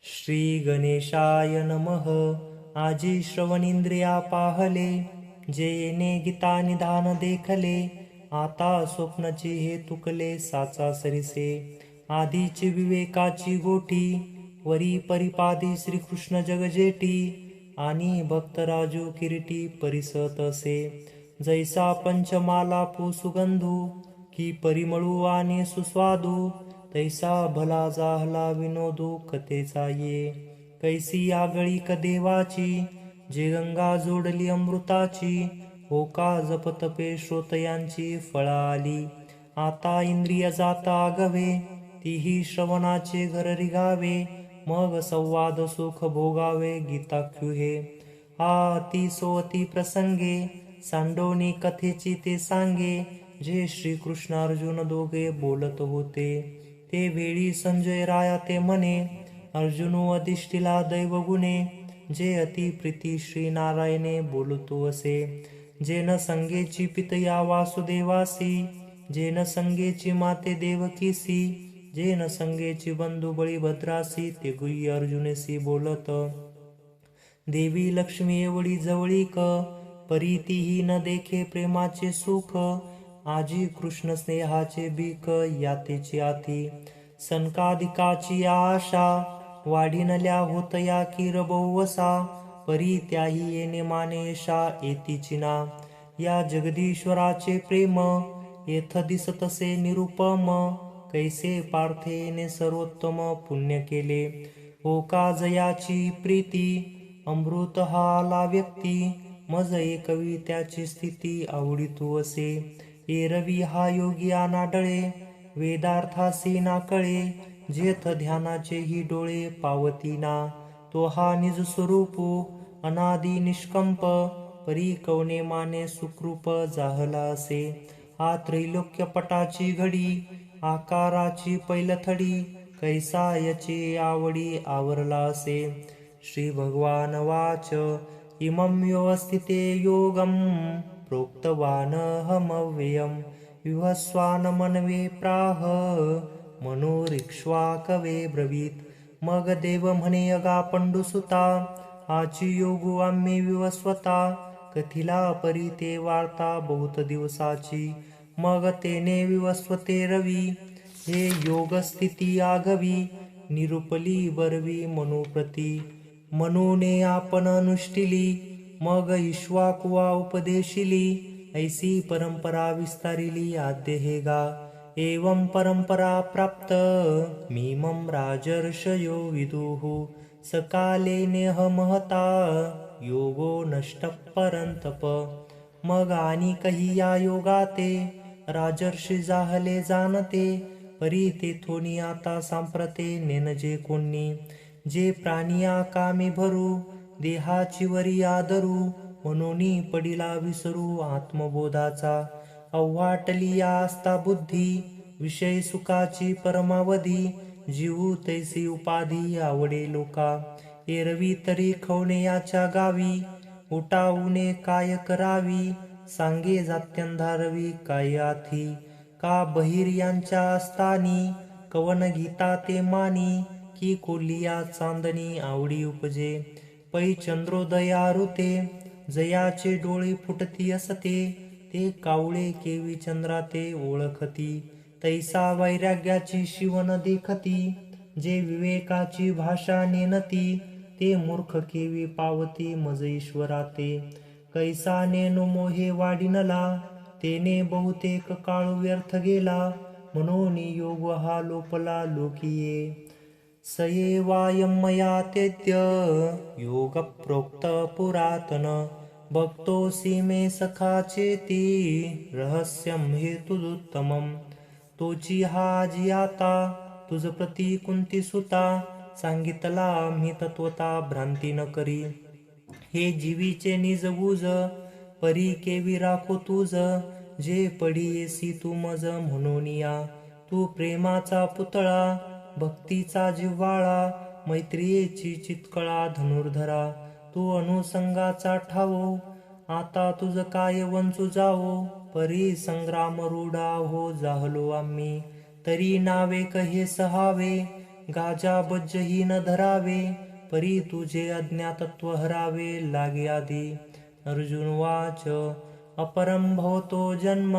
श्री गणेशाय नमः. आजी श्रवणेंद्रिया पाहले, जे येणे गीता निधान देखले. आता स्वप्नची हे तुकले साचा सरिसे. आधीची विवेकाची गोठी, वरी परिपादी श्रीकृष्ण जगजेटी. आणि भक्तराजू किरीटी परिसत असे. जैसा पंचमाला सुगंधू, की परिमळू आणि सुस्वादू. तैसा भला जाहला विनोदू कथेचा ये. कैसी आगळीक देवाची, जे गंगा जोडली अमृताची. हो का जपतपे श्रोतयांची फळा आली. आता इंद्रिय जाता आगवे, तीही श्रवणाचे घर रिगावे. मग संवाद सुख भोगावे गीताख्यू हे. हा अति सोअति प्रसंगे, सांडोनी कथेची ते सांगे. जे श्रीकृष्ण अर्जुन दोघे बोलत होते, ते वेळी संजय राया ते म्हणे. अर्जुनो अधिष्ठिला दैवगुणे, जे अति प्रीती श्री नारायणे बोलतो असे. जे न संगेची पितया वासुदेवासी, जे न संगेची माते देवकीसी. जे न संगेची बंधू बळीभद्रासी, ते गुह्य अर्जुनेसी बोलत. देवी लक्ष्मी एवढी जवळीक, परीतीही न देखे प्रेमाचे सुख. आजी कृष्ण स्नेहाचे बीक, यातेची आती. सनकादिकाची आशा, वाढिनल्या होतया की रबवसा. परी त्याही येणे मानेशा येतीची ना. या जगदीश्वराचे प्रेम, येथ दिसतसे निरुपम. कैसे पार्थेने सर्वोत्तम पुण्य केले. हो का जयाची प्रीती, अमृत हा आला व्यक्ती. मज एकवी त्याची स्थिती आवडितू असे. एरवी हा योगी अनाडळे, वेदार्थासी ना कळे. जेथ ध्यानाचे ही डोळे पावतीना. तो हा निज स्वरूपू, अनादि निष्कंप. परी कवने माने सुकृप जाहला असे. हा त्रैलोक्य पटाची घडी, आकाराची पैलथडी. कैसा याची आवडी आवरला असे. श्री भगवान वाच. इमं व्यवस्थिते योगं, प्रोक्तवानहमव्ययं. विवस्वान मनवे प्राह, मनोरिक्ष्वाकवे ब्रवीत. मग देव म्हणे अगा पंडुसुता, हाची योगू आम्ही विवस्वता. कथिला परी ते वार्ता बहुत दिवसाची. मग तेने विवस्वते रवी, हे योग स्थिती आघवी. निरुपली बरवी मनुप्रती, मनूने आपण अनुष्टिली. मग ईश्वाकुवा उपदेशिली, ऐसी परंपरा विस्तारिली आद्य हे गा. एवं परंपरा प्राप्त, मीमं राजर्षयो विदुः. सकाले नेह महता, योगो नष्ट परंतप. मग आणि काही या योगाते, राजर्षी जाहले जाणते. परी तेथोनी आता सांप्रते नेनजे कोणी. जे प्राणिया कामी भरू, देहाची वरी आदरू. मनोनी पडिला विसरू आत्मबोधाचा. अव्वाटली आस्था बुद्धी, विषय सुखाची परमावधी. जीवू तैसी उपाधी आवडे लोका. एरवी तरी खवणे याच्या गावी, उठावूने काय करावी. सांगे जात्यंधारवी काय आथी, का बहिर यांच्या स्थानी. कवन गीता ते मानी, की कोलिया चांदणी आवडी उपजे. पै चंद्रोदया ऋते, जयाचे डोळे फुटती असते. ते कावळे केवी चंद्रा ते ओळखती. तैसा वैराग्याची शिवण देखती, जे विवेकाची भाषा नेनती. ते मूर्ख केवी पावती मज ईश्वरा ते. कैसा नेनु मोहे वाढिनला, तेने बहुतेक काळ व्यर्थ गेला. म्हणून योग हा लोपला लोकिये. सयेवायं मया तेद्य, योग प्रोक्त पुरातन. भक्तोऽसि मे सखा चेती, रहस्यं हेतुदुत्तमं. तोची हा आजी आता, तुझ प्रती कुंती सुता. सांगितला आम्ही तत्वता भ्रांती न करी. हे जीवीचे निज बुज, परी केवी राखो तुझ. जे पडियेसी तू मज म्हणून या. तू प्रेमाचा पुतळा, भक्तीचा जिव्हाळा. मैत्रियेची चितकळा धनुर्धरा. तू अनुसंगाचा ठावो, आता तुझ काय वंचू जावो. परी संग्राम रूढा हो जाहलो आम्ही, तरी नावे कहे सहावे. गाजा बज्जही न धरावे, परी तुझे अज्ञातत्व हरावे लागे आधी. अर्जुन वाच अपरं भवतो जन्म,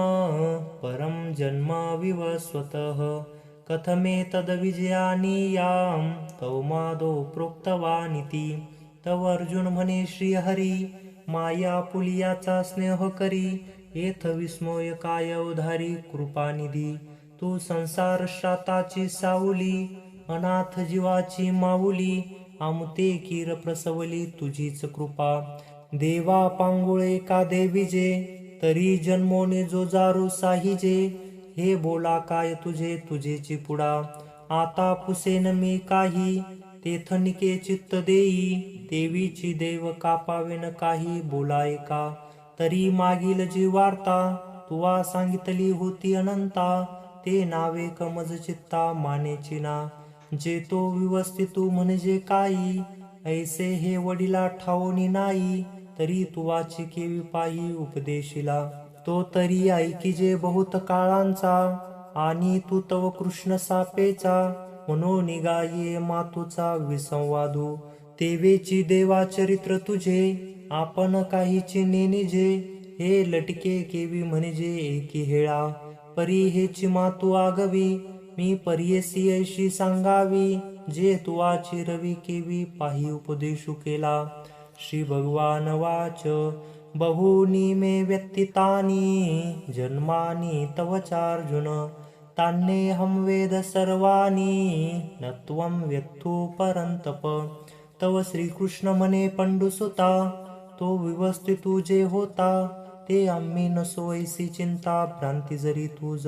परं जन्म विवस्वतः. कथमेतद्विजयानीयां तव मादो प्रोक्तवानिति. तव अर्जुन म्हणे श्रीहरी, माया पुलियाचा स्नेह करी. येथ विस्मय काय उधारी कृपानिधी. तू संसार श्राताची सावली, अनाथ जीवाची माऊली. आमुते कीर प्रसवली तुझीच कृपा. देवा पांगुळे का देविजे, तरी जन्मोने जो जारू साहिजे. हे बोला काय तुझे तुझेची पुडा, आता पुसेन मी काही. तेथनिके चित्त देई, देवीची देव कापावेन काही. बोलाय का तरी मागील जी वार्ता, तुवा सांगितली होती अनंता. ते नावे कमज चित्ता मानेची ना, जे तो व्यवस्थितू म्हणजे काही. ऐसे हे वडिला ठावोनी नाही, तरी तुवाची केवी पाही उपदेशिला. तो तरी ऐकिजे बहुत काळांचा, आणि तू तव कृष्ण सापेचा. म्हणून निघाये मातूचा विसंवादू, तेवेची देवा चरित्र तुझे. आपण काहीची नेनिजे, हे लटके केवी म्हणजे एकी हेळा. परी हेची मातू आगवी, मी पर्येसी ऐशी सांगावी. जे तुवाची रवी केवी पाही उपदेशू केला. श्री भगवान वाच बहूनी मे व्यतीतानि जन्मानि तव चार्जुन. तान्येहं वेद सर्वाणि न त्वं व्यथू परंतप. तव श्रीकृष्ण म्हणे पंडुसुता, तो व्यवस्थितू जे होता. ते आम्ही नसो ऐसी चिंता भ्रांती जरी तुझ.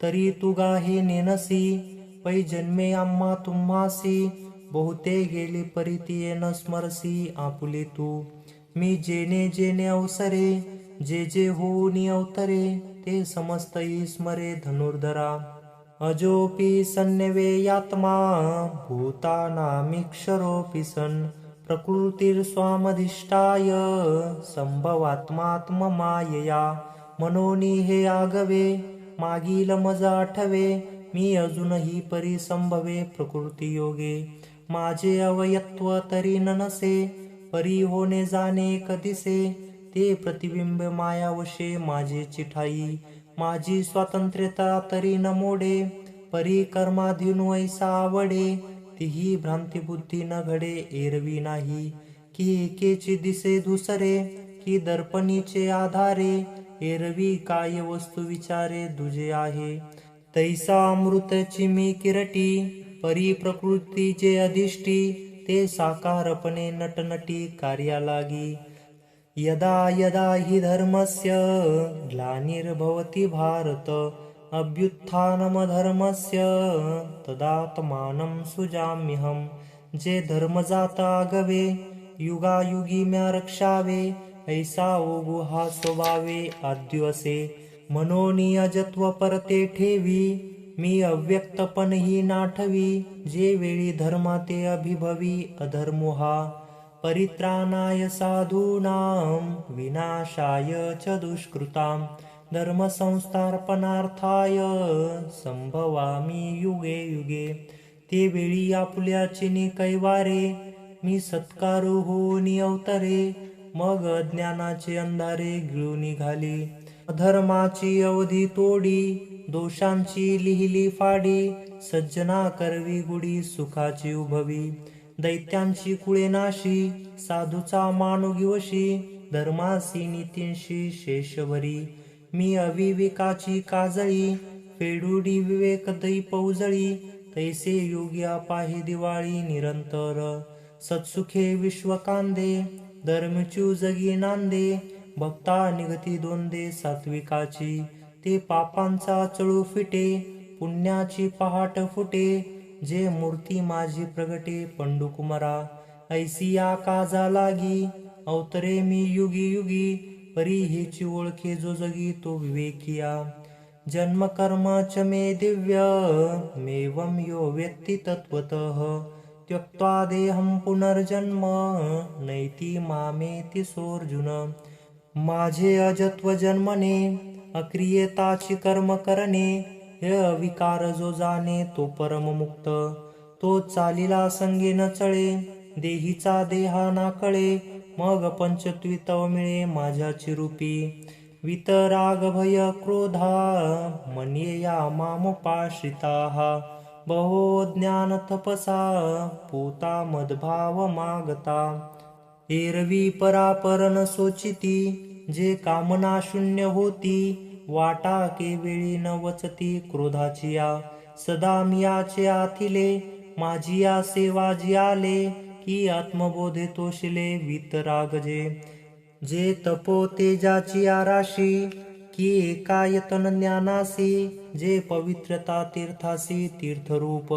तरी तू गाहे नेनसी, पै जन्मे आम्हा तुम्हासी. बहुते गेली परितीये न स्मरसी आपुले तू. मी जेने जेने अवसरे, जे जे होऊनी अवतरे. ते समस्त स्मरे धनुर्धरा. अजोपि सन्नवेयात्मा, भूतानामीक्षरोऽपि सन्. प्रकृतिर्स्वामधिष्ठाय संभवात्मात्ममायया. मनोनी हे आगवे, मागील मज आठवे. मी अजूनही परिसंभवे प्रकृती योगे. माझे अवयत्व तरी न नसे, परी होणे जाणे कदिसे. ते प्रतिबिंब मायावशे माझे चिठाई. माझी स्वातंत्र्यता तरी न मोडे, परी कर्माधीन ऐसा आवडे. तीही भ्रांतिबुद्धी न घडे एरवी नाही, की एकेची दिसे दुसरे. की दर्पणीचे आधारे, एरवी काय वस्तू विचारे दुजे आहे. तैसा अमृतची मी किरटी, परी प्रकृतीचे अधिष्ठी. ते साकारपणे नटनटी कार्या लागी. यदा यदा हि धर्मस्य ग्लानिर्भवति भारत. अभ्युत्थानमधर्मस्य तदात्मानं सृजाम्यहं. जे धर्मजात आगवे, युगायुगी म्या रक्षावे. ऐसा ओगु हा स्वभावे आद्य असे. मनोनी अजत्व परते ठेवी, मी अव्यक्तपणही नाठवी. जे वेळी धर्मा ते अभिभवी अधर्मो हा. परित्राणाय साधूनां विनाशाय च दुष्कृतां. धर्मसंस्थापनार्थाय संभवामि युगे युगे. ते वेळी आपुल्याचिनी कैवारे, मी सत्कारू होऊनी अवतरे. मग अज्ञानाचे अंधारे गिळून निघाली. अधर्माची अवधी तोडी, दोषांची लिहिली फाडी. सज्जना करवी गुढी सुखाची उभवी. दैत्यांची कुळे नाशी, साधूचा मानुगी वशी. धर्मासी नीतींशी शेषभरी, मी अविवेकाची काजळी. फेडुडी विवेक दैप उजळी, तैसे योग्या पाहे दिवाळी निरंतर. सत्सुखे विश्व कांदे, धर्मच्यू जगी नांदे. भक्ता निगती दोंदे सात्विकाची, ते पापांचा चळू फिटे. पुण्याची पहाट फुटे, जे मूर्ती माझी प्रगटे पंडुकुमारा. ऐसी काजा लागी, अवतरे मी युगी युगी. परी हेची ओळखे जो जगी तो विवेकिया. जन्म कर्म च मे दिव्य, मेवं यो व्यक्ती तत्वतः. त्यक्त्वा देहं पुनर्जन्म, नैति मामेति सोऽर्जुन. माझे अजत्व जन्मने, अक्रियताची कर्म करणे. हे अविकार जो जाणे तो परममुक्त. तो चालिला संगे न चळे, देहीचा देहा ना कळे, मग पंचत्वितव मिळे माझ्याची रूपी. वितराग भय क्रोधा मन्येया मामुपाश्रिताः, बहो ज्ञान तपसा पूता मदभाव मागता. एरवी परापर न सोचिती, जे कामना शून्य होती, वाटा केवेळी न वचती क्रोधाची या. सदा मियाचे आथिले, माझी या सेवा जी आले, की आत्मबोधे तोषिले वितरागजे. जे तपो तेजाची आराशी, की एकायतन ज्ञानासी, जे पवित्रता तीर्थासी तीर्थरूप,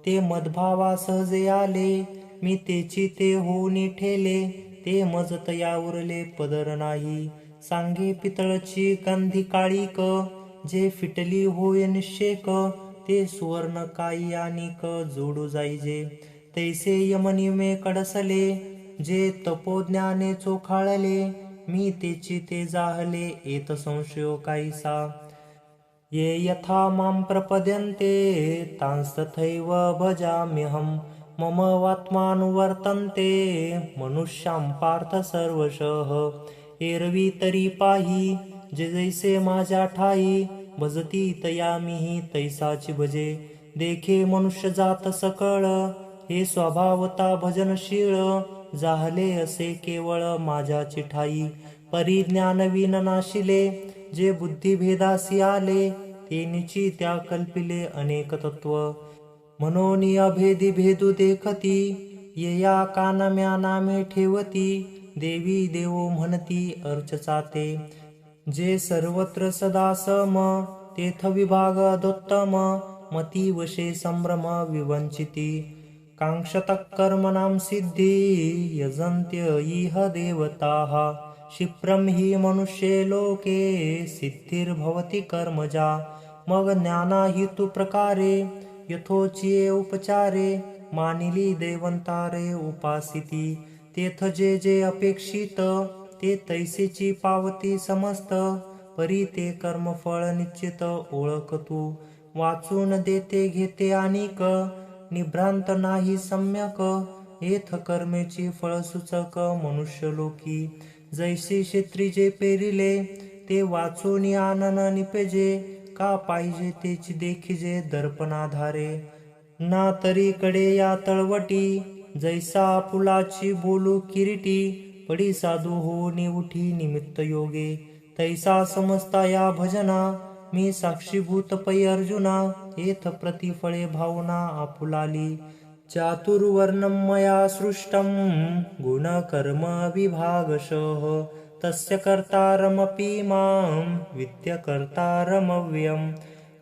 ते मदभावा सहजे आले, मी तेची ते होऊनी ठेले, ते मज तया उरले पदर नाही. सांगे पितळची गंधी काळीक, जे फिटली होय निश्चेक, ते सुवर्ण काही आणिक जोडू जाईजे. तैसे यमनिमे कडसले, जे तपोज्ञाने चोखाळले, मी तेची ते जाहले एत संशयो काहीसा. ये यथा मां प्रपद्यन्ते तांस्तथैव भजाम्यहं, मम वात्मानुवर्तन्ते मनुष्यां पार्थ सर्वशः. एरवी तरी पाही, जे जैसे माझ्या ठाई, भजती तया मीही तैसाची भजे. देखे मनुष्य जात सकळ, हे स्वभावता भजनशीळ, जाहले असे केवळ माझ्याची ठाई. परिज्ञान विन नाशिले, जे बुद्धिभेदासी आले, ते निची त्या कल्पिले अनेक तत्व. म्हणून अभेदी भेदू देखती, येया कानम्या नामे ठेवती, देवी देवो म्हणती अर्चचाते. जे सर्वत्र सदा सम, तेथ विभाग अधोत्तम, मती वशे संभ्रम विवंचिती. कांक्षतः कर्मणां सिद्धी, यजन्त्य इह देवताः, क्षिप्रं हि मनुष्ये लोके सिद्धिर्भवति कर्मजा. मग ज्ञानाहितु प्रकारे, यथोचिये उपचारे, मानिली देवंतारे उपासिती. तेथ जे जे अपेक्षित, ते तैसेची पावती समस्त, परी ते कर्मफळ निश्चित ओळख तू. वाचून देते घेते अनिक, निभ्रांत नाही सम्यक, येथ कर्मेची फळ सूचक मनुष्य लोकी. जैसे क्षेत्री पेरिले, ते वाचून आनन निपेजे, का पाहिजे तेची देखिजे दर्पणाधारे. ना तरी कडे या तळवटी, जैसा पुलाची बोलू किरीटी, पडी साधू होऊनी उठी निमित्त योगे. तैसा समजता या भजना, मी साक्षीभूत पै अर्जुना, येथ प्रतिफळे भावना आपुलाली. चातुर्वर्णं मया सृष्टं गुणकर्म विभागशः, तस्य कर्तारमपि मां विद्य कर्तारमव्ययम्.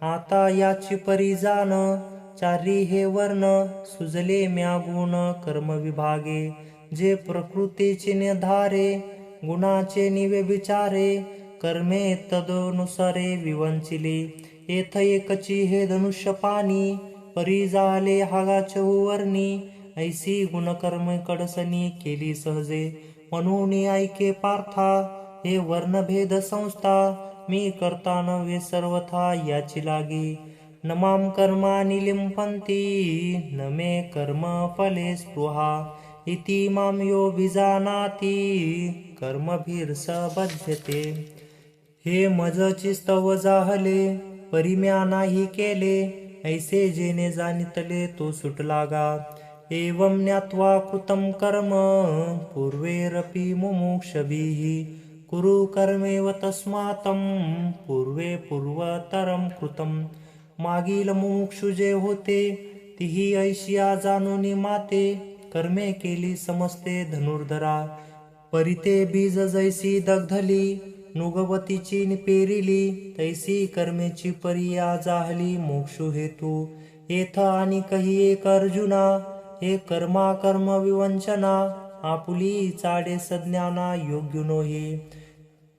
आता याची परी जाण, चारी हे वर्ण सुजले म्या गुण कर्म विभागे. जे प्रकृतीचे निर्धारे, गुणाचे निव्यभिचारे, कर्मे तदनुसारे विवंचिले. येथ एकची हे धनुष्यपाणी, परी जाले हागाचे वर्णी, ऐसी गुणकर्म कडसनी केली सहजे. म्हणून ऐके पार्था, हे वर्णभेद संस्था, मी करता नव्हे सर्वथा याची लागी. न मां कर्माणि लिम्पन्ति, न मे कर्म फले स्पृहा, इति मां यो विजानाति कर्मभिर्स बध्यते. हे मजची स्तव जाहले, परिम्या नाही केले, ऐसे जेने जाणितले तो सुटलागा. एवं ज्ञात्वा कृतं कर्म, पूर्वेरपि मुमुक्षुभिः, कुरु कर्मेव तस्मातं पूर्वे पूर्वतरं कृतं. मागील मुमुक्षु जे होते, तीही ऐशिया जाणूनी माते, कर्मे केली समजते धनुर्धरा. परिते बीज जैसी दग्धली, नुगवतीची पेरिली, तैसी कर्मेची परिया जाहली मोक्षु हेतू. येथ आणि काही एक अर्जुना, हे कर्मा कर्म विवंचना, आपुली चाडे सज्ञाना योग्य नोहे.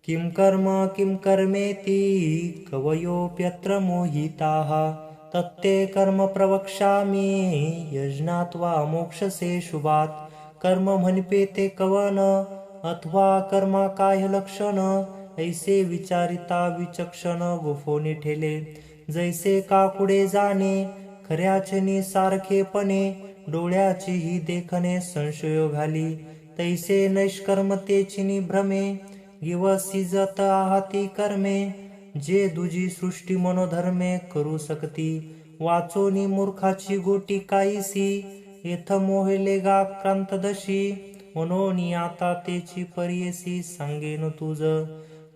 किं कर्म किं कर्मेति कवयोऽप्यत्र मोहिताः, तत्ते कर्म प्रवक्ष्यामि यज्ञात्वा मोक्षसे शुभात्. कर्म म्हणपे ते कवन, अथवा कर्मा काय लक्षण, ऐसे विचारिता विचक्षण गुफोनी ठेले. जैसे काकुडे जाणे, खऱ्याचनी सारखेपणे डोळ्याचीही देखणे संशय घाली. तैसे नैष्कर्मतेचिनी भ्रमे गिवसिजत आहाती कर्मे. जे दुजी सृष्टी मनोधर्मे करू सकती वाचोनी मूर्खाची गोटी काहीसी. येथ मोहिले गा क्रांतदशी म्हणून आता तेची परियसी सांगेन तुझ.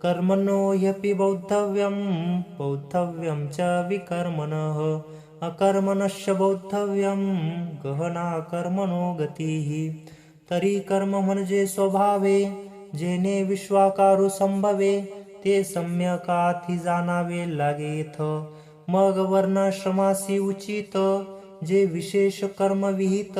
कर्मणो ह्यपि बौद्धव्यम बौद्धव्यम च विकर्मणः. अकर्मणश्च बौद्धव्यम गहना कर्मणो गतिः. तरी कर्म म्हणजे स्वभावे जेने विश्वाकारू संभवे. ते सम्यकाथी जाणावे लागेथ. मग वर्णाश्रमासी उचित जे विशेष कर्म विहित.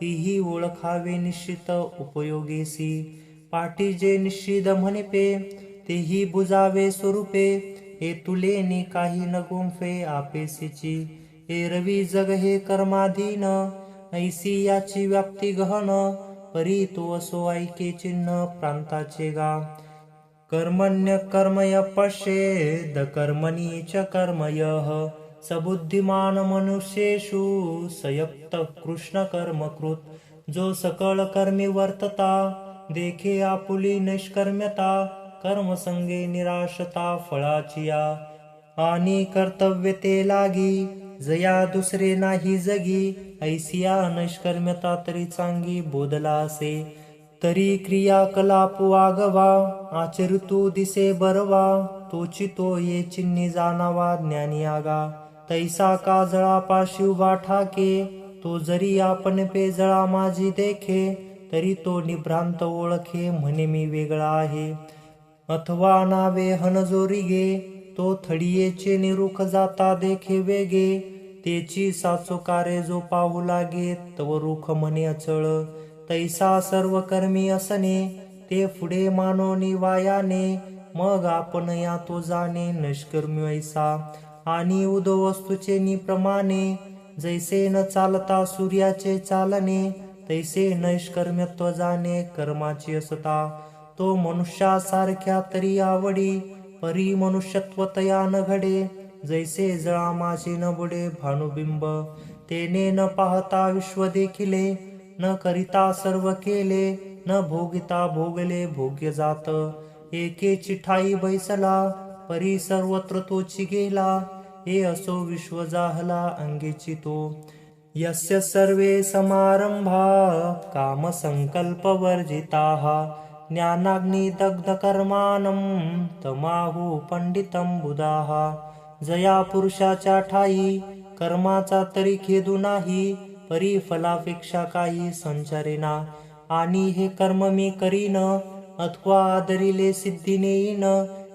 तीही ओळखावे निश्चित उपयोगेसी. पाठी जे निश्चित म्हणेपे तेही बुजावे स्वरूपे. हे तुलेने काही न गुंफे आपेसीची. एरवी जग हे कर्माधीन ऐसी याची व्याप्ती गहन. परी तो असो ऐके चिन्ह प्रांताचे गा. कर्मण्य कर्मय पश्येद कर्मणी च कर्मयः. सबुद्धिमान मनुष्येषु संयुक्त कृष्ण कर्मकृत. जो सकळ कर्मी वर्तता देखे आपुली नैष्कर्म्यता. कर्मसंगे निराशता फळाचिया आणि कर्तव्य ते लागी. जया दुसरे नाही जगी ऐसिया नैष्कर्म्यता तरी चांगी बोधला असे. तरी क्रियाकलाप वागवा आचरितू दिसे बरवा. तोची तो ये चिन्ही जाणावा ज्ञानी आगा. तैसा का जळापाशी उभा ठाके तो जरी आपण पे जळा माझी देखे. तरी तो निभ्रांत ओळखे म्हणे मी वेगळा आहे. अथवा नावे हनजोरी गे तो थडियेचे निरुख जाता देखे वेगे. तेची साचो कार्य जो पाहू लागे तव रुख म्हणे अचळ. तैसा सर्व कर्मी असणे ते पुढे मानोनी वायाने. मग आपण या तो जाणे नैष्कर्म्य ऐसा आणि उदो वस्तूचे निप्रमाणे. जैसे न चालता सूर्याचे चालणे तैसे नैष्कर्म्यत्व जाणे कर्माची असता. तो मनुष्यासारख्या तरी आवडी परी मनुष्यत्व तया न घडे. जैसे जळा माझे न बुडे भानुबिंब तेने न पाहता विश्व देखिले. न करिता सर्व केले न भोगिता भोगले भोग्य जात. एकेची ठाई बैसला परी सर्वत्र तोची गेला. हे असो विश्व जाहला अंगेची तो. यस्य सर्वे समारंभा काम संकल्प वर्जिताः. ज्ञानाग्नि दग्ध कर्माणं तमाहु पंडितं बुधाः. जया पुरुषाच्या ठाई कर्माचा तरी खेदू नाही. परी फलापेक्षा काही संचारेना. आणि हे कर्म मी करीन अथवा आदरिले सिद्धी नेईन.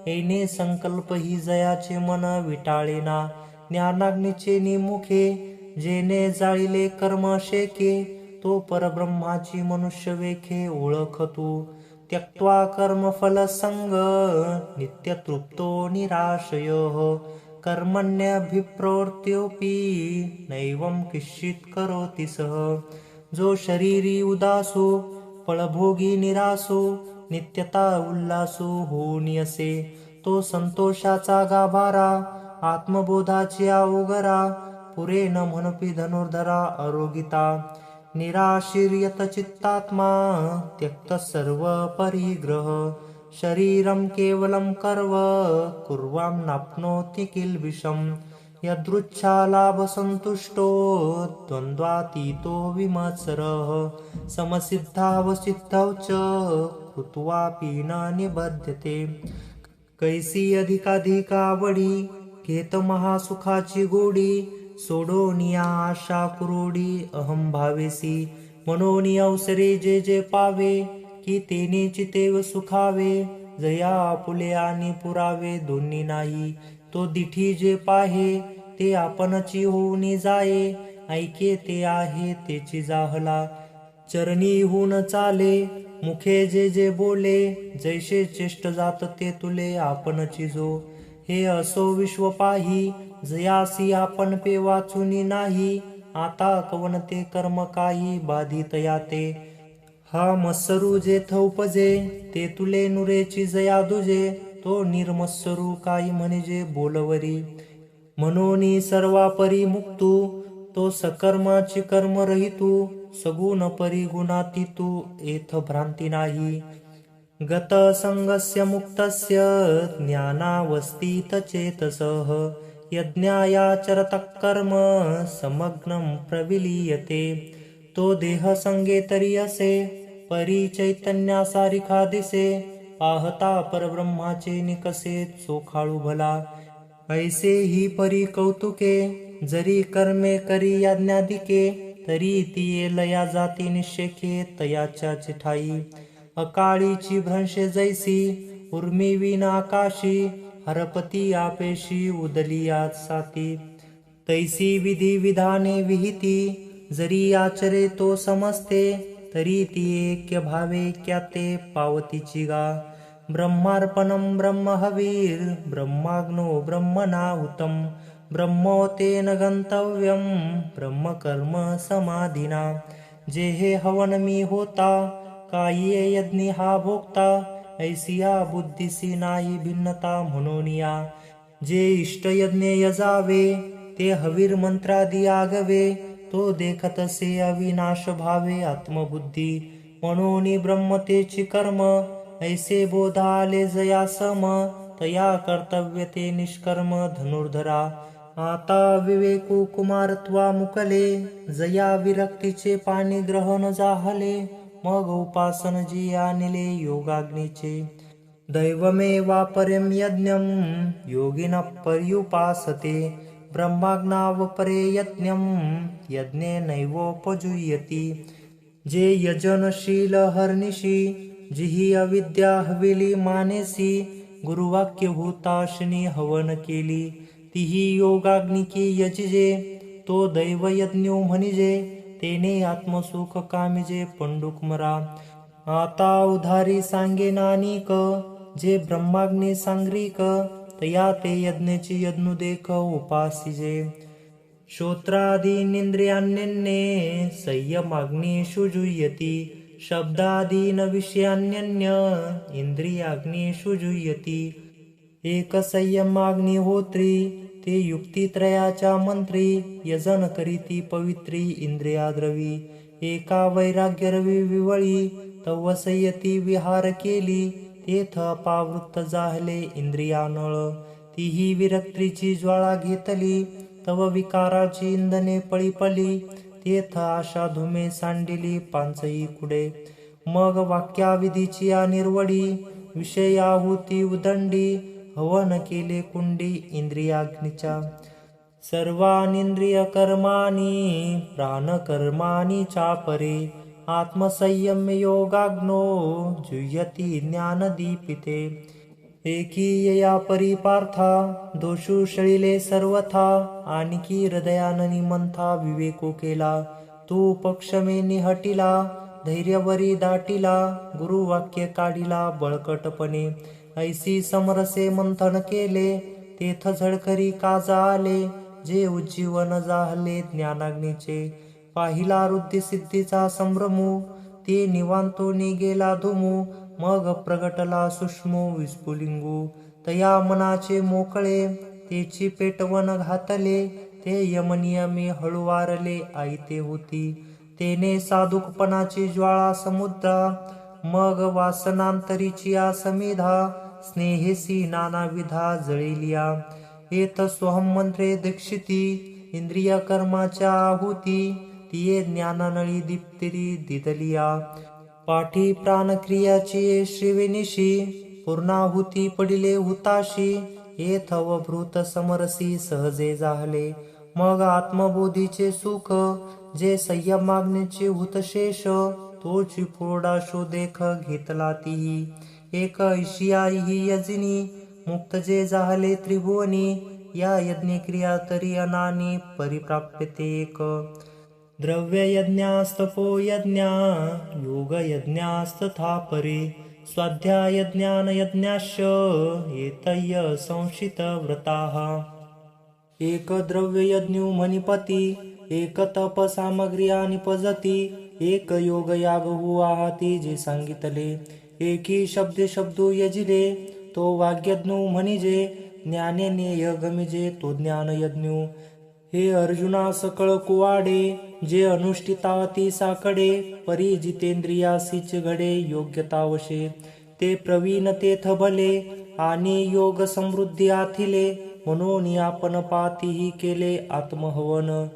येणे संकल्प ही जयाचे मन विटाळेना. ज्ञानाग्नीचे निमुखे जेने जाळिले कर्म शेके. तो परब्रह्माची मनुष्य वेखे ओळख तू. त्यक्त्वा कर्मफल संग नित्य तृप्तो निराशयोः. कर्मण्यभिप्रवृत्योऽपि नैवं किश्चित् करोति सः. जो शरीरी उदासो फळभोगी निरासो नित्यता उल्हासो होऊन असे. तो संतोषाचा गाभारा आत्मबोधाची अवघरा. पुरे न म्हणपी धनुर्धरा अरोगिता. निराशीर्यत चित्तात्मा त्यक्त सर्व परिग्रह. शरीरं केवलं कर्व कुर्वां नाप्नोति किल्बिषम्. यदृच्छालाभसन्तुष्टो द्वन्द्वातीतो विमत्सरः. समसिद्धावसिद्धौ च कृत्वापि न निबध्यते. कैसी अधिकाधिक आवडी घेत महासुखाची गोडी. सोडोनिया आशा कुरोडी अहम भावेसी. मनोनी अवसरे जे जे पावे की तेने चितेव सुखावे. जया आपुले आणि पुरावे दोन्ही नाही. तो दिठी जे पाहे ते आपणची होऊनी जाये. ऐके ते आहे तेची जाहला चरणी होऊन चाले. मुखे जे जे बोले जैसे चेष्ट जात ते तुले आपणची जो. हे असो विश्व पाही जयासी आपण पे वाचुनी नाही. आता कवनते कर्म काही बाधित याते. हा मत्सरू जेथ उपजे ते तुले नुरेची जया दुजे. तो निर्मत्सरू काही म्हणजे बोलवरी. म्हणून सर्वापरी मुक्तू तो सकर्माची कर्म रहितू सगुण परिगुणातीतू एथ भ्रांती नाही. गत संगस्य मुक्तस्य ज्ञानावस्थित चेतसः यज्ञायाचरतः कर्म समग्नं प्रविलीयते. तो देह संगे तरी असे परी चैतन्यासारिखा दिसे पाहता परब्रह्माचे निकसे चोखाळू भला. ऐसे ही परी कौतुके जरी कर्मे करी याज्ञादिके तरी तिये लया जाती निश्चेखे तयाच्या चिठाई. अकाळीची भ्रंशे जैसी उर्मी विना आकाशी हरपती आपेशी उदलियात साती. तैसी विधी विधाने विहिती जरी आचरे तो समजते तरी ती ऐक्य भावे क्याते पावतीची गा. ब्रह्मार्पणं ब्रह्महवीर ब्रह्माग्नो ब्रह्मणाहुतं ब्रह्मोतेन गंतव्यं ब्रह्मकर्म समाधिना. जे हे हवन मी होता काये यज्ञ हा भोगता ऐसिया बुद्धीसी नाही भिन्नता म्हणूनिया. जे इष्ट यज्ञ यजावे ते हवीर मंत्रादी आगवे तो देखतसे अविनाश भावे आत्मबुद्धी. म्हणून ब्रह्मतेची कर्म ऐसे बोधा आले जया सम तया कर्तव्य ते निष्कर्म धनुर्धरा. आता विवेकू कुमारत्वा मुकले जया विरक्तीचे पाणी ग्रहण जाहले मग उपासन जी आणले योगाग्नीचे. दैवमेवापरं यज्ञं योगिनः पर्युपासते ब्रह्माज्ञावपरे यज्ञं यज्ञेनैवोपजुह्यति. जे यजनशील हरनिशी जिही अविद्या हवेली मानेसी गुरुवाक्य हुताशनी हवन केली तिही योगाग्निकी यजिजे. तो दैवयज्ञो म्हणिजे तेने आत्मसुख कामिजे पंडुक मरा. आता उधारी सांगे नानिक जे ब्रह्माग्नी सांग्रिक तया ते यज्ञेची यज्ञु देख उपासिजे. श्रोत्रादीनिंद्रियान्यन्ये संयमाग्निषु जुह्यति शब्दादीन विषयान्यन्य इंद्रियाग्निषु जुह्यति. एक संयमाग्निहोत्री ते युक्तित्रयाच्या मंत्री यजन करीती पवित्री इंद्रियाद्रवी. एका वैराग्य रवी विवळी तव संयती विहार केली तेथ अपावृत्त जाहले इंद्रियानळ. तीही विरक्तीची ज्वाळा घेतली तव विकाराची इंधने पळीपली तेथ आशा धुमे सांडिली पांचही कुडे. मग वाक्याविधीची निर्वडी विषयाहुती उदंडी हवन केले कुंडी इंद्रियाग्नीच्या. सर्वानिंद्रिय कर्माणी प्राणकर्माणी चापरे आत्मसंयम्य योगाग्नो जुह्यति ज्ञानदीपिते. एकीयया परिपार्था दोषू शळिले सर्वथा आणखी हृदयाननी मंथा विवेको केला. तू पक्षमे निहटिला धैर्यवरी दाटिला गुरुवाक्य काढिला बळकटपणे. ऐसी समरसे मंथन केले तेथ झळकरी काजा आले जे उज्जीवन जाहले ज्ञानाग्नीचे. पाहिला वृद्धी सिद्धीचा संभ्रमू ते निवांतो निगेला धुमू मग प्रगटला सूक्ष्म विस्फुलिंगू. तया मनाचे मोकळे तेची पेटवण घातले ते यमनियमे हळुवारले आईते होती. तेने साधुकपणाची ज्वाळा समुद्रा मग वासनांतरीची समिधा स्नेहेसी नानाविधा जळिलिया. एत सोहम मंत्रे दीक्षिती इंद्रिय कर्माच्या आहुती तिये ज्ञानानळी दीप्तिरी दिदलिया. पाठी प्राणक्रियाची श्रीविनिशी पूर्णाहुती पडिले हुताशी एथ अवभृत समरसी सहजे जाहले. मग आत्मबोधीचे सुख जे संयमाग्नीचे हुतशेष तोची फोडाशो देख घेतला तीही. एक ऐशिया ही यजिनी मुक्त जे जाहले त्रिभुवनी या यज्ञक्रिया तरी अनानी परिप्राप्यते एक. द्रव्ययज्ञास्तपो यज्ञा योगयज्ञास्तथा परे स्वाध्यायज्ञान यज्ञाश्च एतय्य संशित व्रताः. एक द्रव्ययज्ञो मणिपती एक तप सामग्री आणि पजती एक योग याग हुआहाती जे सांगितले. एकी शब्दे शब्दो यजिले तो वाग्यज्ञो म्हणिजे ज्ञाने नेय गमिजे तो ज्ञान यज्ञो. हे अर्जुना सकळ कुवाडे, जे अनुष्ठितावती साकडे, परी जितेंद्रियासीच घडे योग्यतावशे. ते प्रवीण तेथ भले, आणि योग समृद्धी आथिले, म्हणून आपण पातीही केले आत्महवन.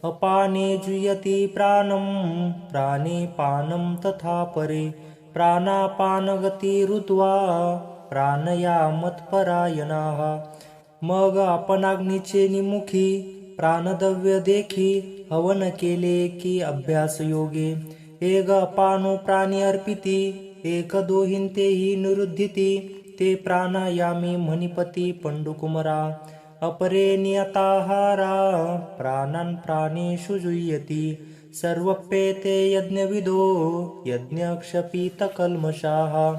अपाने जुयती प्राणम, प्राणे पानम तथा परे, प्राणापानगती रुद्वा, प्राणयामत्परायणाः. मग आपण अग्नीचे निमुखी, प्राणद्रव्य देखी, हवन केले की अभ्यास योगे. एक अपानो प्राणी अर्पिती, एक दोहिंतेही निरुद्धिती, ते प्राणायामी म्हणिपती पंडुकुमरा. अपरे नियताहारा, प्राणान् प्राणेषु जुह्यति, सर्वप्येते यज्ञविदो यज्ञक्षपितकल्मषाः.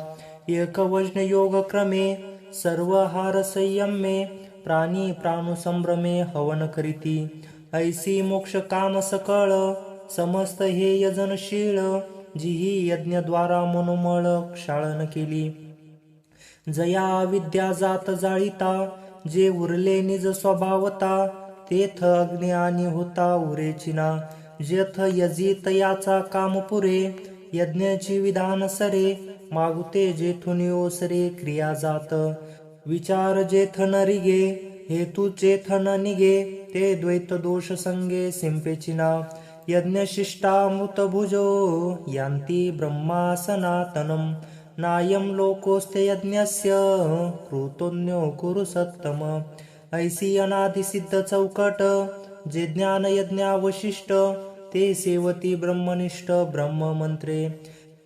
एकवज्ञयोगक्रमे सर्वहारसंयमे, प्राणी प्राणुसंभ्रमे हवन करीती. ऐसी मोक्ष काम सकळ, समस्त हे यजनशीळ, जिही यज्ञद्वारा मनोमळ क्षाळन केली. जया विद्या जात जाळीता, जे उरले निज स्वभावता, तेथ अग्नी आणि होता उरेचिना. जेथ यजित याचा काम पुरे, यज्ञाची विधान सरे, मागुते जेथून ओसरे क्रिया जात. विचार जेथ न रिगे, हेतू जेथ न निगे, ते द्वैत दोष संगे सिंपेचिना. यज्ञशिष्टामृतभुजो यान्ति ब्रह्मा सनातनम्, नायं लोकोऽस्ते यज्ञस्य कृतोऽन्यो कुरु सत्तम. ऐसी अनादिसिद्ध चौकट, जे ज्ञान यज्ञावशिष्ट, ते सेवती ब्रह्मनिष्ठ ब्रह्ममंत्रे.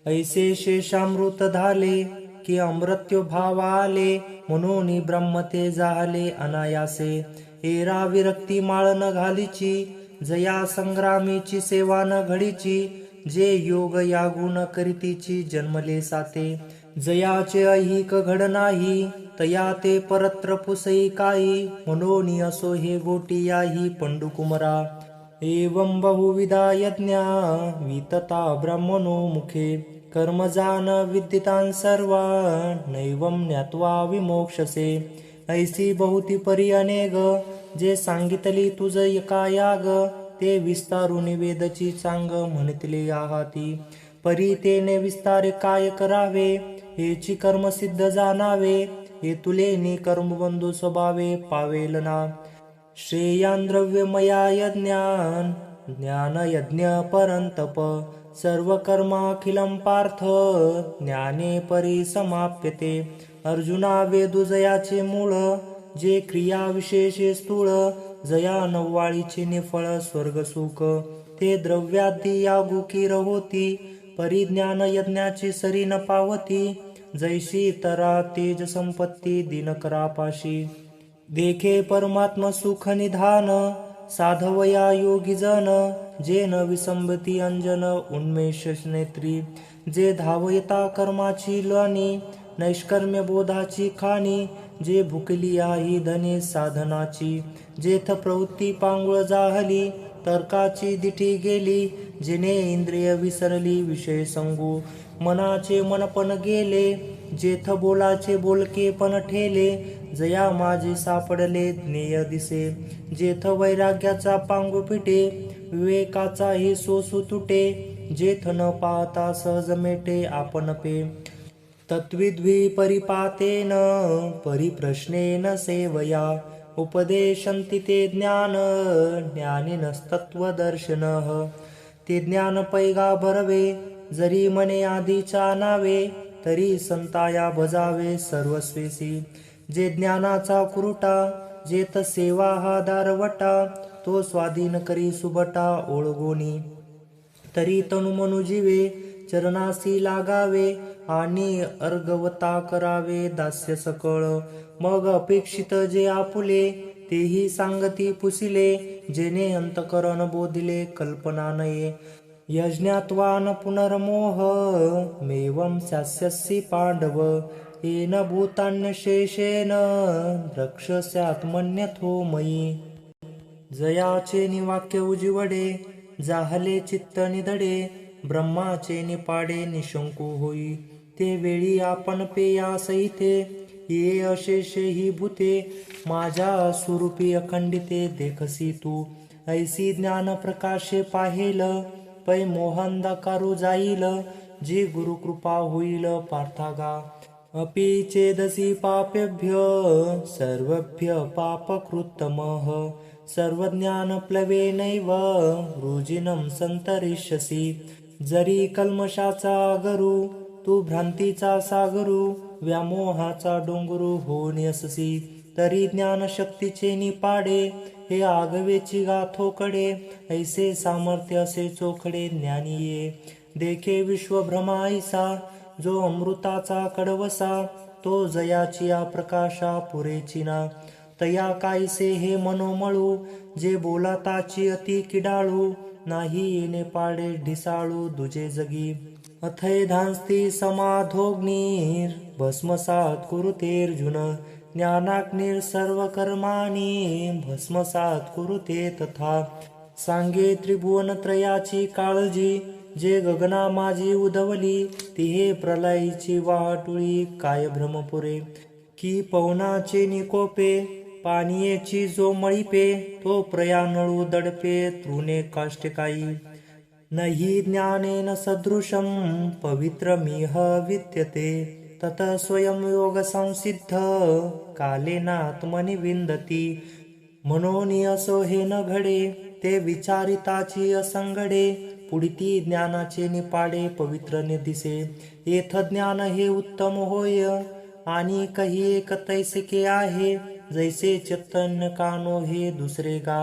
ऐसे शेषामृत झाले की अमृत्यो भाव आले, म्हणून ब्रह्म ते जाहले अनायासे. एरा विरक्ती माळ न घालीची, जया संग्रामीची सेवा न घडीची, जे योग या गुण करीतीची जन्मले साते. जयाचे ऐहिक घड नाही, तया ते परत्र पुसई काही, म्हणून असो हे गोटी याही पंडुकुमरा. एवं बहुविधा यज्ञा वितता ब्रह्मणो मुखे, कर्मजान विदितान् सर्वान् नैवं ज्ञात्वा विमोक्षसे. ऐसी बहुती परी अनेक, जे सांगितली तुझ एका याग, ते विस्तारून वेदची चांग म्हणतले आहाती. परी तेने विस्तारे काय करावे, हेची कर्मसिद्ध जाणावे, हे तुले कर्मबंधू स्वभावे पावेल ना. श्रेयान् द्रव्यमया यज्ञान, ज्ञान यज्ञ परंतप, सर्व कर्माखिलं पार्थ ज्ञाने परिसमाप्यते. अर्जुना वेदुजयाचे मूळ, जे क्रिया विशेषे स्थूळ, जया नव्वाळीचे निफळ स्वर्गसुख, ते द्रव्यादी यागुकीर होती. परिज्ञान यज्ञाची सरी न पावती, जैशी तरा तेज संपत्ती दिनकरापाशी. देखे परमात्म सुख निधान, साधवया योगी जन, जे न विसंबती अंजन उन्मेष नेत्री. जे धावयता कर्माची लानी, नैष्कर्म्य बोधाची खाणी, जे भुकली आहे धने साधनाची. जेथ प्रवृत्ती पांगुळ जाहली, तर्काची दिठी गेली, जिने इंद्रिय विसरली विषय संगू. मनाचे मनपण गेले, जेथ बोलाचे बोलके पण ठेले, जया माझे सापडले ज्ञेय दिसे. जेथ वैराग्याचा पांगू पिटे, विवेकाचा ही सोसू तुटे, जेथ न पाहता सहज मेटे आपण पे. तत्विद्वी परिपातेन परिप्रश्नेन सेवया, उपदेशन्ति ते ज्ञान ज्ञानिनस्तत्त्वदर्शिनः. ते ज्ञान पैगा भरवे, जरी मने आधीच्या नावे, तरी संताया भजावे सर्वस्वेसी. जे ज्ञानाचा कुरुटा, जेथ सेवा हा दारवटा, तो स्वाधीन करी सुबटा ओळगोनी. तरी तनुमनु जीवे, चरणासी लागावे, आणि अर्गवता करावे दास्य सकळ. मग अपेक्षित जे आपुले, तेही सांगती पुसिले, जेने अंतकरण बोधिले कल्पना नये. यज्ञात्वान पुनर्मोह मेवं स्यास्यसि पांडव, येन भूतान्यशेषेण द्रक्ष्यस्यात्मन्यथो मयी. जयाचे निवाक्य उजिवडे, जाहले चित्त निधडे, ब्रह्माचे निपाडे निशंकू होई. ते वेळी आपण पेया सहिते, ये अशेषे ही भूते माझ्या स्वरूपी अखंडिते देखसी तू. ऐसी ज्ञान प्रकाशे पाहेल पै मोहांधकारू जाईल. जी गुरुकृपा होईल पार्थागा. अपि चेदसि पापेभ्य सर्वभ्य पापकृत्तमः सर्वज्ञानप्लवेनैव रुजिनं संतरिष्यसि. जरी कल्मषाचा गरू तू भ्रांतीचा सागरू व्यामोहाचा डोंगरू होऊन यससी. तरी ज्ञानशक्तीचे निपाडे हे आगवेची गाथोकडे. ऐसे सामर्थ्य असे चोखडे ज्ञानी ये. देखे विश्वभ्रमाईसा जो अमृताचा कडवसा. तो जयाचिया प्रकाशा पुरेचिना. तया कायसे हे मनोमळू जे बोलाताची अति किडाळू. नाही येणे पाडे ढिसाळू दुजे जगी. अथै धांस्ती समाधोग्नीर भस्मसात कुरुतेर्जुन. ज्ञानाग्नीर सर्व कर्माणी भस्मसात कुरुते तथा. सांगे त्रिभुवनत्रयाची काळजी जे गगना माझी उदवली. तिहे प्रलयाची वाहटुळी काय भ्रमपुरे. की पवनाचे निकोपे पाणीयेची जो मळीपे. तो प्रयाणळू दडपे तृणे काष्टकाई. नहि ज्ञानेन सदृशं पवित्रमिह विद्यते. तत स्वयं योग संसिद्ध कालेनात्मनि विंदती. म्हणून असो हे न घडे ते विचारिताची असंगडे. पुढती ज्ञानाचे निपाडे पवित्र ने दिसे. येथ ज्ञान हे उत्तम होय आणि काही एक तैसिके आहे. जैसे चैतन्य कानो हे दुसरे गा.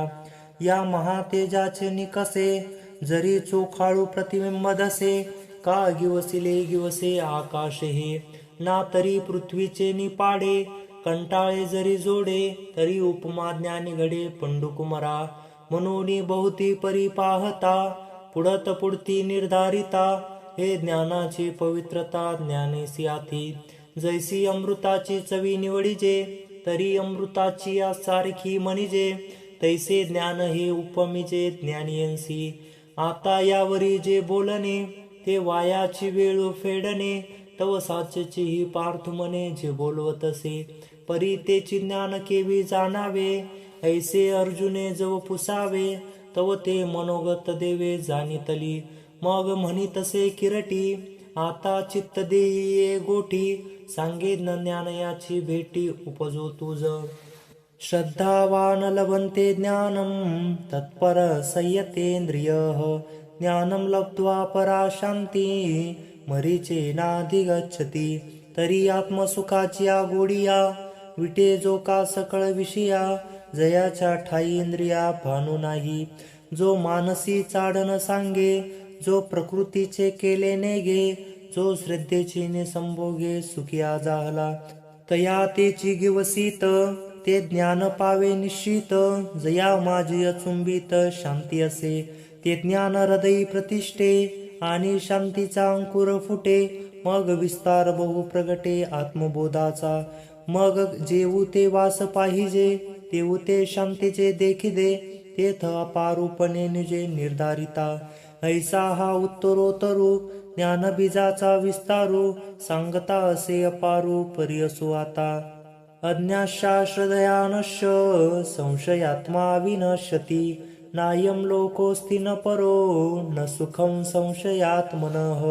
या महातेजाचे निकसे जरी चोखाळू प्रतिबिंब दसे. का गिवसिले गिवसे आकाश हे ना तरी पृथ्वीचे निपाडे. कंटाळे जरी जोडे तरी उपमा ज्ञानी घडे पंडुकुमरा. मनोनी बहुती परी पाहता पुढत पुढती निर्धारिता. हे ज्ञानाची पवित्रता ज्ञानेसी आती. जैसी अमृताची चवी निवडीजे तरी अमृताची सारखी म्हणिजे. तैसे ज्ञान हे उपमिजे ज्ञानियंसी. आता यावरी जे बोलणे ते वायाची वेळ फेडणे. तव साचेची ही पार्थ म्हणे जे बोलवतसे. परी तेची ज्ञान केवी जाणावे. ऐसे अर्जुने जव पुसावे तव ते मनोगत देवे जाणितली. मग म्हणितसे किरटी आता चित्त देई गोठी. सांगे ज्ञान याची भेटी उपजो तुझ. श्रद्धावान लभन्ते ज्ञानं तत्पर संयतेन्द्रियः. ज्ञानं लब्ध्वा परा शांती मरीचेनाधिगच्छति. तरी आत्मसुखाची गोडिया विटे जो का सकळ विषया. जयाच्या ठाई इंद्रिया भानू नाही. जो मानसी चाडण सांगे जो प्रकृतीचे केले नेगे. जो श्रद्धेची निसंभोगे सुखिया जाहला. तया तेची गिवसीत ते ज्ञान पावे निश्चित. जया माझी अचुंबित शांती असे. ते ज्ञान हृदयी प्रतिष्ठे आणि शांतीचा अंकुर फुटे. मग विस्तार बहु प्रगटे आत्मबोधाचा. मग जेऊ ते वास पाहिजे तेऊ ते शांतीचे देखिदे. तेथ अपारूपणे निजे निर्धारिता. ऐसा हा उत्तरोत्तरू ज्ञानबीजाचा विस्तारू. सांगता असे अपारू परी असो आता. अज्ञाशाश्रदयानश्य संशयात्मा विनश्यति. नायं लोकोऽस्ति न परो न सुखं संशयात्मनः.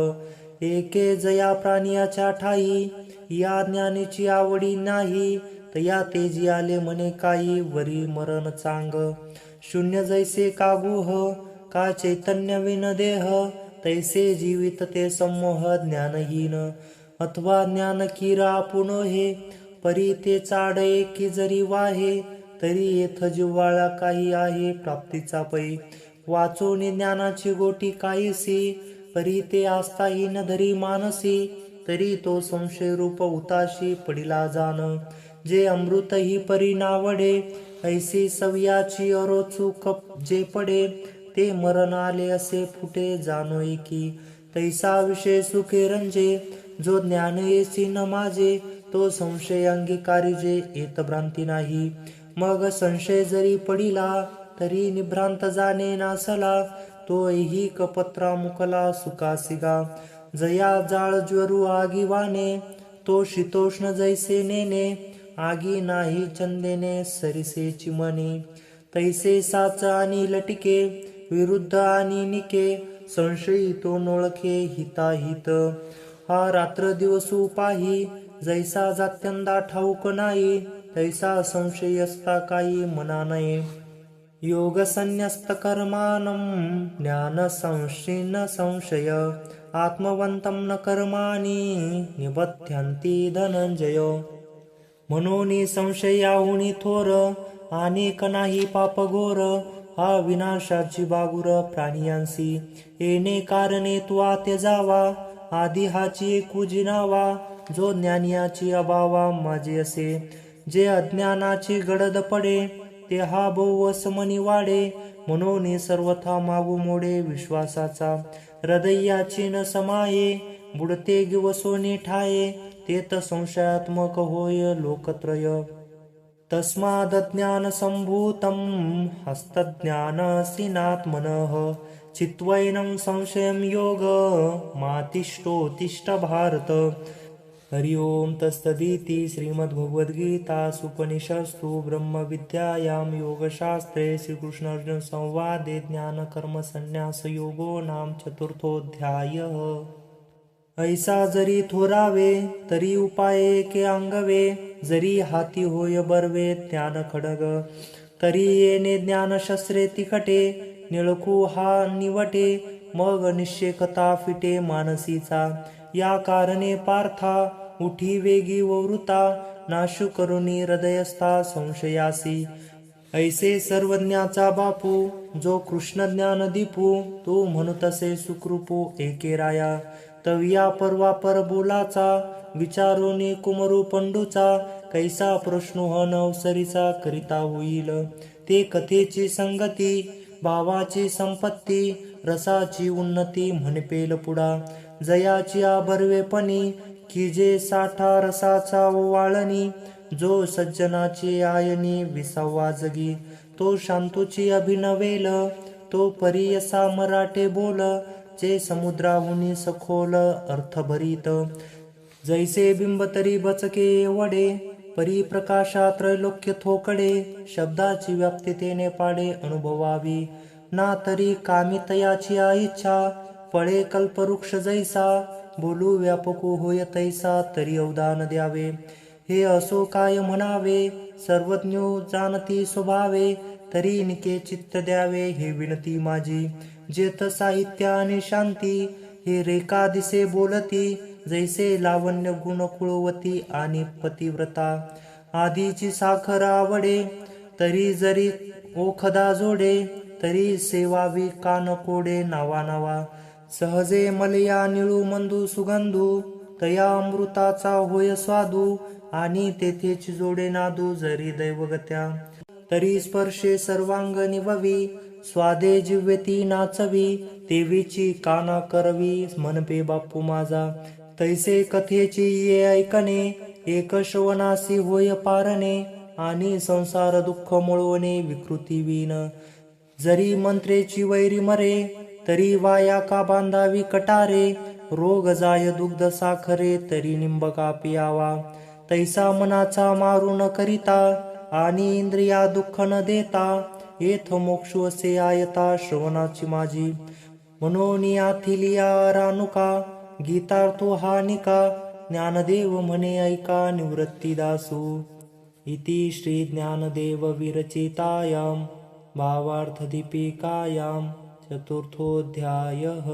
एके जया प्राणियाच्या ठाई या ज्ञानेची आवडी नाही. तया तेजी आले म्हणे काही वरी मरण चांग. शून्य जैसे कागुह का चैतन्य विन देह. तैसे जीवित ते सम्मोह ज्ञानहीन. अथवा ज्ञान किरा पुनो हे परी ते चाडे की जरी वाहे. तरी येथ जिव्हाळा काही आहे प्राप्तीचा पै. वाचोनी ज्ञानाची गोटी काहीसी परी ते आस्थाहीन धरी मानसी. तरी तो संशय रूप उताशी पडिला जाण. जे अमृत ही परी नावडे ऐसी सव्याची अरोचूक जे पडे. ते मरण आले असे फुटे जाणो एकी. तैसा विषय सुखे रंजे जो ज्ञान येसी न माझे. तो संशय अंगीकारी जे येत भ्रांती नाही. मग संशय जरी पडिला तरी निभ्रांत जाणे नासला. तो ऐहिक पत्रा मुकला सुखासिगा. जया जाळ ज्वरू आगिवाने तो शीतोष्ण जैसे नेने, आगी नाही चंदेने सरिसेची मनी. तैसे साच आणि लटिके, विरुद्ध आणि निके, संशयी तो नोळखे हिताहित. हा रात्र दिवस पाही, जैसा जात्यंदा ठाऊक नाही, तैसा संशय असता काही मना नये. योग संन्यस्त कर्मानं ज्ञान संशीन संशय, आत्मवंतं न कर्माणि निबध्यन्ति धनंजय. म्हणून संशयाहुनी थोर, अनेक नाही पाप घोर. हा विनाशाची बागुर प्राणियांसी, येणे कारणे तू आते जावा. आधी हाची एकूजी नावा, जो ज्ञानियाची अभावा माझे असे. जे अज्ञानाची गडद पडे, ते हा बहुवस मनी वाडे. म्हणून सर्वथा मागू मोडे विश्वासाचा, हृदयाची न समाये. बुडते गिवसोने ठाये, तेत संशयात्मक होय लोकत्रय. तस्मादज्ञान संभूतं हस्तज्ञानसीनात्मनः, चित्वैनं संशयं योग मातिष्ठोत्तिष्ठ भारत. हरि ओम तत्सदिति. श्रीमद्भगवद्गीतासूपनिषत्सु ब्रह्मविद्यायां योगशास्त्रे श्रीकृष्णार्जुन संवादे ज्ञानकर्मसन्न्यासयोगो नाम चतुर्थोऽध्यायः. ऐसा जरी थोरावे, तरी उपाय एके अंगवे. जरी हाती होय बर्वे ज्ञान खडग, तरी येणे ज्ञानशस्त्रे तिखटे. निळखू हा निवटे, मग निश्चेकता फिटे मानसीचा. या कारणे पार्था, उठी वेगी वृता. नाशू करुणी हृदयस्था संशयासी. ऐसे सर्वज्ञाचा बापू, जो कृष्ण ज्ञान दीपू. तू म्हणतसे सुकृपू एके राया, तविया परवापर बोलाचा. विचारोने कुमरू पंडूचा, कैसा प्रश्नोह नवसरीचा करिता होईल. ते कथेची संगती, भावाची संपत्ती, रसाची उन्नती म्हणपेल पुढा. जयाची आभरवेपणी, की जे साठा रसाचा वाळणी. जो सज्जनाची आयनी विसावा जगी, तो शांतूची अभिनवेल. तो परियसा मराठे बोल, जे समुद्राहुनी सखोल अर्थभरित. जैसे बिंब तरी बचके वडे, परिप्रकाशा त्रैलोक्य थोकडे. शब्दाची व्याप्ती तेने पाडे अनुभवावी, ना तरी कामितयाची इच्छा. फळे कल्पवृक्ष जैसा, बोलू व्यापकू होय तैसा. तरी अवदान द्यावे, हे असो काय म्हणावे. सर्वज्ञो जाणती स्वभावे, तरी निके चित्त द्यावे हे विनती माझी. जेत साहित्य आणि शांती, हे रेखा दिसे बोलती. जैसे लावण्य गुण कुळवती आणि पतिव्रता. आधीची साखर आवडे, तरी जरी ओखदा जोडे. तरी सेवावी कानकोडे नावा नावा. सहजे मलया निळू मंदू सुगंधू, तया अमृताचा होय स्वादू. आणि तेथेची जोडे नादू जरी दैवगत्या. तरी स्पर्शे सर्वांग निववी, स्वादे जिव्यती नाचवी. देवीची काना करवी मनपे बापू माझा. तैसे कथेची ये ऐकणे, एक श्रवणासी होय पारणे. आणि संसार दुःख मुळवणे विकृती विन. जरी मंत्रेची वैरी मरे, तरी वाया का बांधावी कटारे. रोग जाय दुग्ध साखरे, तरी निंबका पियावा. तैसा मनाचा मारू न करिता, आणि इंद्रिया दुःख न देता. येथ मोक्ष असे आयता श्रवणाची माझी. म्हणून याथिलिया रानुका, गीतार्थो हा निका. ज्ञानदेव म्हणे ऐका निवृत्तीदासू. इति श्री ज्ञानदेव विरचितायां भावार्थदीपिकायां चतुर्थोऽध्यायः.